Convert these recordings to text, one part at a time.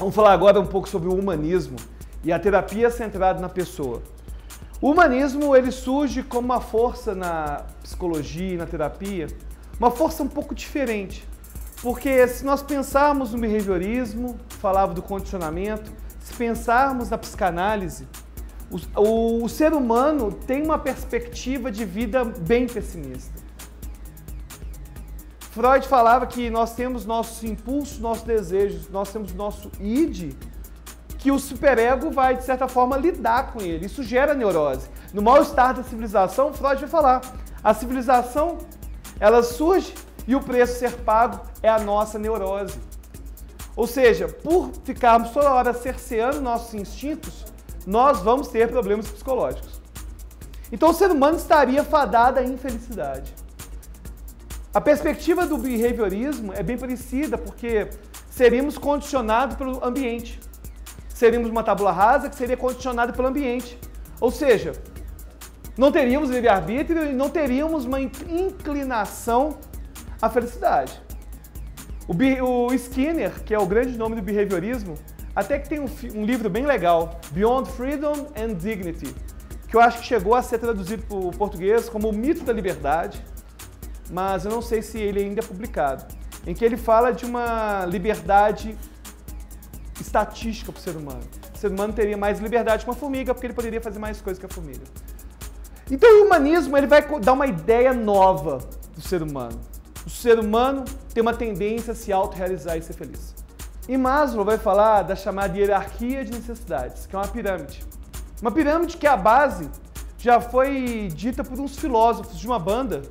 Vamos falar agora um pouco sobre o humanismo e a terapia centrada na pessoa. O humanismo ele surge como uma força na psicologia e na terapia, uma força um pouco diferente. Porque se nós pensarmos no behaviorismo, falava do condicionamento, se pensarmos na psicanálise, o ser humano tem uma perspectiva de vida bem pessimista. Freud falava que nós temos nossos impulsos, nossos desejos, nós temos nosso id, que o superego vai, de certa forma, lidar com ele. Isso gera neurose. No mal-estar da civilização, Freud vai falar, a civilização, ela surge e o preço a ser pago é a nossa neurose. Ou seja, por ficarmos toda hora cerceando nossos instintos, nós vamos ter problemas psicológicos. Então o ser humano estaria fadado à infelicidade. A perspectiva do behaviorismo é bem parecida, porque seríamos condicionados pelo ambiente. Seríamos uma tábula rasa que seria condicionada pelo ambiente. Ou seja, não teríamos livre-arbítrio e não teríamos uma inclinação à felicidade. O Skinner, que é o grande nome do behaviorismo, até que tem um livro bem legal, Beyond Freedom and Dignity, que eu acho que chegou a ser traduzido para o português como O Mito da Liberdade, mas eu não sei se ele ainda é publicado, em que ele fala de uma liberdade estatística para o ser humano. O ser humano teria mais liberdade que uma formiga, porque ele poderia fazer mais coisas que a formiga. Então o humanismo ele vai dar uma ideia nova do ser humano. O ser humano tem uma tendência a se autorrealizar e ser feliz. E Maslow vai falar da chamada hierarquia de necessidades, que é uma pirâmide. Uma pirâmide que a base já foi dita por uns filósofos de uma banda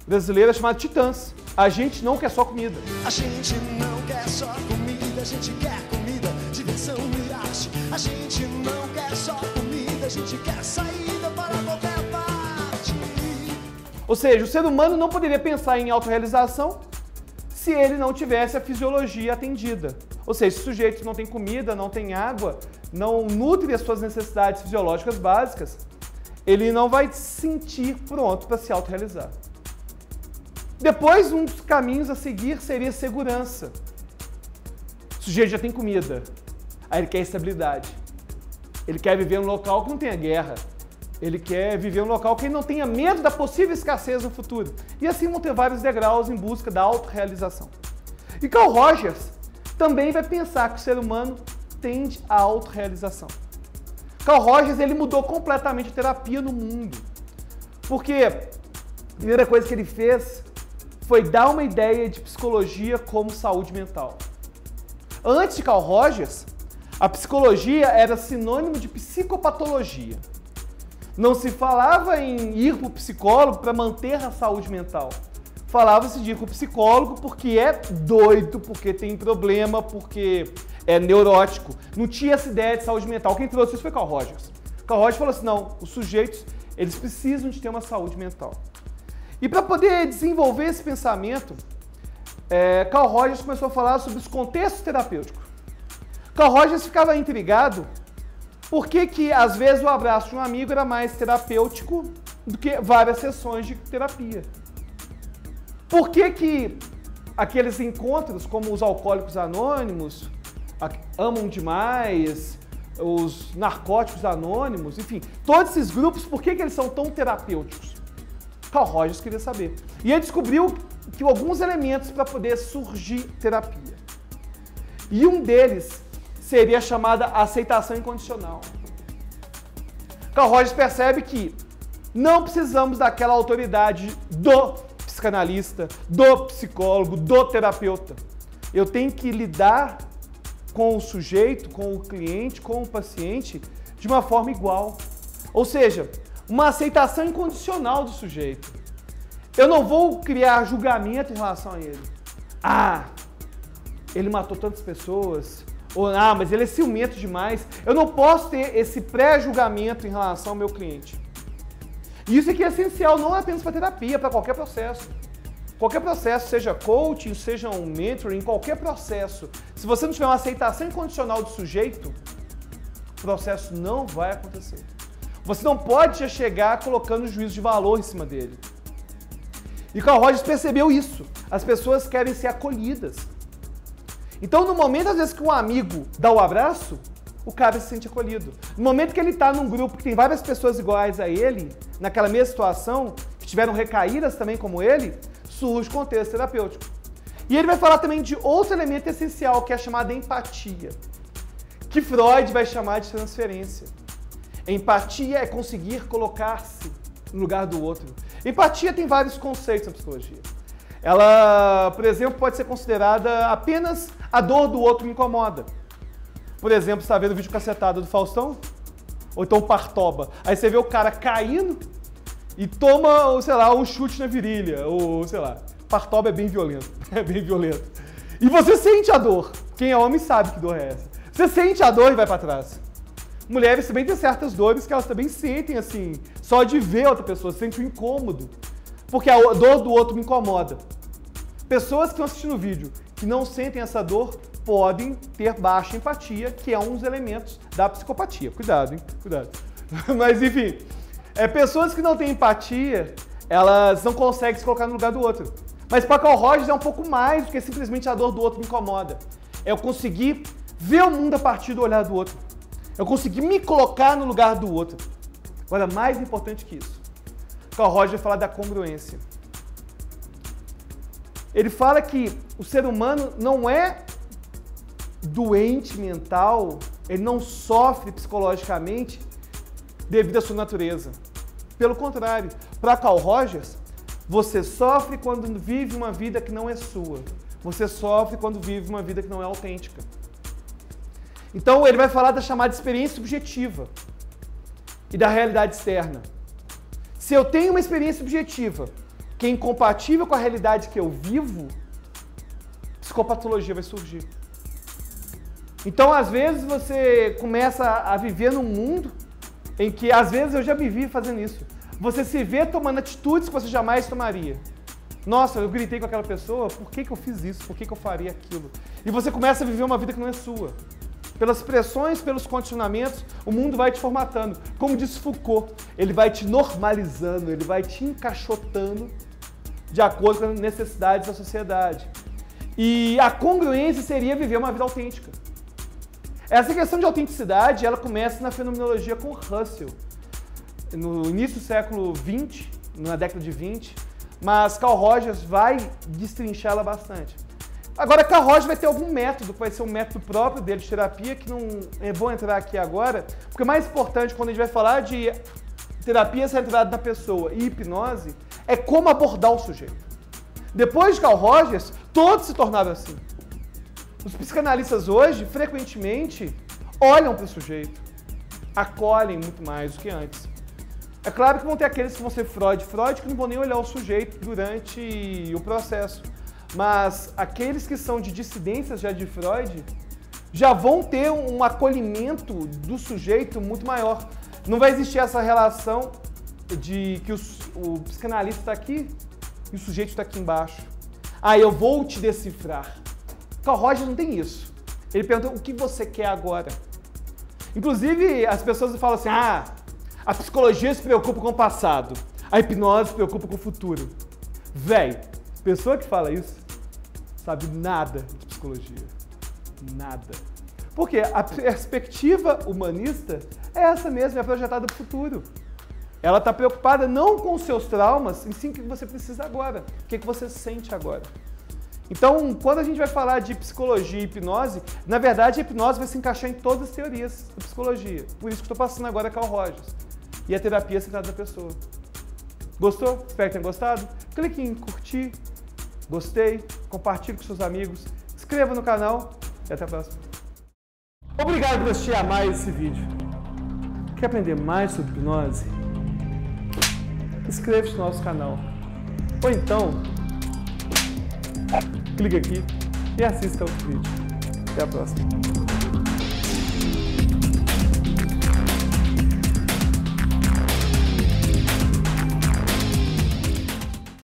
brasileira chamada Titãs. A gente não quer só comida. A gente não quer só comida, a gente quer comida, diversão e arte. A gente não quer só comida, a gente quer saída para qualquer parte. Ou seja, o ser humano não poderia pensar em autorrealização se ele não tivesse a fisiologia atendida. Ou seja, se o sujeito não tem comida, não tem água, não nutre as suas necessidades fisiológicas básicas, ele não vai se sentir pronto para se autorrealizar. Depois, um dos caminhos a seguir seria segurança. O sujeito já tem comida, aí ele quer estabilidade. Ele quer viver num local que não tenha guerra. Ele quer viver num local que ele não tenha medo da possível escassez no futuro. E assim vão ter vários degraus em busca da autorrealização. E Carl Rogers também vai pensar que o ser humano tende à autorrealização. Carl Rogers ele mudou completamente a terapia no mundo. Porque a primeira coisa que ele fez foi dar uma ideia de psicologia como saúde mental. Antes de Carl Rogers, a psicologia era sinônimo de psicopatologia. Não se falava em ir para o psicólogo para manter a saúde mental. Falava-se de ir para o psicólogo porque é doido, porque tem problema, porque é neurótico. Não tinha essa ideia de saúde mental. Quem trouxe isso foi Carl Rogers. Carl Rogers falou assim, não, os sujeitos eles precisam de ter uma saúde mental. E para poder desenvolver esse pensamento, Carl Rogers começou a falar sobre os contextos terapêuticos. Carl Rogers ficava intrigado por que às vezes o abraço de um amigo era mais terapêutico do que várias sessões de terapia. Por que aqueles encontros, como os alcoólicos anônimos, amam demais, os narcóticos anônimos, enfim, todos esses grupos, por que eles são tão terapêuticos? Carl Rogers queria saber. E ele descobriu que alguns elementos para poder surgir terapia. E um deles seria a chamada aceitação incondicional. Carl Rogers percebe que não precisamos daquela autoridade do psicanalista, do psicólogo, do terapeuta. Eu tenho que lidar com o sujeito, com o cliente, com o paciente de uma forma igual. Ou seja, uma aceitação incondicional do sujeito. Eu não vou criar julgamento em relação a ele. Ah, ele matou tantas pessoas. Ou, mas ele é ciumento demais. Eu não posso ter esse pré-julgamento em relação ao meu cliente. E isso aqui é essencial, não apenas para terapia, para qualquer processo. Qualquer processo, seja coaching, seja um mentoring, qualquer processo. Se você não tiver uma aceitação incondicional do sujeito, o processo não vai acontecer. Você não pode já chegar colocando juízo de valor em cima dele. E Carl Rogers percebeu isso. As pessoas querem ser acolhidas. Então, no momento, às vezes, que um amigo dá o abraço, o cara se sente acolhido. No momento que ele está num grupo que tem várias pessoas iguais a ele, naquela mesma situação, que tiveram recaídas também como ele, surge o contexto terapêutico. E ele vai falar também de outro elemento essencial, que é chamado empatia, que Freud vai chamar de transferência. Empatia é conseguir colocar-se no lugar do outro. Empatia tem vários conceitos na psicologia. Ela, por exemplo, pode ser considerada apenas a dor do outro me incomoda. Por exemplo, você está vendo o vídeo cacetado do Faustão? Ou então o Partoba. Aí você vê o cara caindo e toma, sei lá, um chute na virilha. Ou, sei lá, Partoba é bem violento. É bem violento. E você sente a dor. Quem é homem sabe que dor é essa. Você sente a dor e vai para trás. Mulheres também têm certas dores que elas também sentem, assim, só de ver outra pessoa, sente um incômodo. Porque a dor do outro me incomoda. Pessoas que estão assistindo o vídeo que não sentem essa dor podem ter baixa empatia, que é um dos elementos da psicopatia. Cuidado, hein? Cuidado. Mas, enfim, pessoas que não têm empatia, elas não conseguem se colocar no lugar do outro. Mas para Carl Rogers é um pouco mais do que simplesmente a dor do outro me incomoda. É eu conseguir ver o mundo a partir do olhar do outro. Eu conseguir me colocar no lugar do outro. Agora, mais importante que isso, Carl Rogers vai falar da congruência. Ele fala que o ser humano não é doente mental, ele não sofre psicologicamente devido à sua natureza. Pelo contrário, para Carl Rogers, você sofre quando vive uma vida que não é sua. Você sofre quando vive uma vida que não é autêntica. Então ele vai falar da chamada experiência subjetiva e da realidade externa. Se eu tenho uma experiência subjetiva que é incompatível com a realidade que eu vivo, psicopatologia vai surgir. Então, às vezes, você começa a viver num mundo em que, às vezes, eu já vivi fazendo isso. Você se vê tomando atitudes que você jamais tomaria. Nossa, eu gritei com aquela pessoa, por que eu fiz isso? Por que eu faria aquilo? E você começa a viver uma vida que não é sua. Pelas pressões, pelos condicionamentos, o mundo vai te formatando. Como disse Foucault, ele vai te normalizando, ele vai te encaixotando de acordo com as necessidades da sociedade. E a congruência seria viver uma vida autêntica. Essa questão de autenticidade, ela começa na fenomenologia com Russell, no início do século XX, na década de 20, mas Carl Rogers vai destrinchá-la bastante. Agora, Carl Rogers vai ter algum método, que vai ser um método próprio dele de terapia, que não vou entrar aqui agora, porque o mais importante quando a gente vai falar de terapia centrada na pessoa e hipnose, é como abordar o sujeito. Depois de Carl Rogers, todos se tornaram assim. Os psicanalistas hoje, frequentemente, olham para o sujeito, acolhem muito mais do que antes. É claro que vão ter aqueles que vão ser Freud, que não vão nem olhar o sujeito durante o processo. Mas aqueles que são de dissidências já de Freud, já vão ter um acolhimento do sujeito muito maior. Não vai existir essa relação de que o psicanalista está aqui e o sujeito está aqui embaixo. Ah, eu vou te decifrar. Carl Rogers não tem isso. Ele pergunta o que você quer agora. Inclusive, as pessoas falam assim, a psicologia se preocupa com o passado, a hipnose se preocupa com o futuro. Véi, pessoa que fala isso sabe nada de psicologia. Nada. Porque a perspectiva humanista é essa mesmo, é projetada para o futuro. Ela está preocupada não com os seus traumas, e sim com o que você precisa agora, o que você sente agora. Então, quando a gente vai falar de psicologia e hipnose, na verdade a hipnose vai se encaixar em todas as teorias da psicologia. Por isso que estou passando agora a Carl Rogers. E a terapia centrada na pessoa. Gostou? Espero que tenha gostado. Clique em curtir, gostei, compartilhe com seus amigos, inscreva no canal e até a próxima. Obrigado por assistir a mais esse vídeo. Quer aprender mais sobre hipnose? Inscreva-se no nosso canal. Ou então, clique aqui e assista ao vídeo. Até a próxima.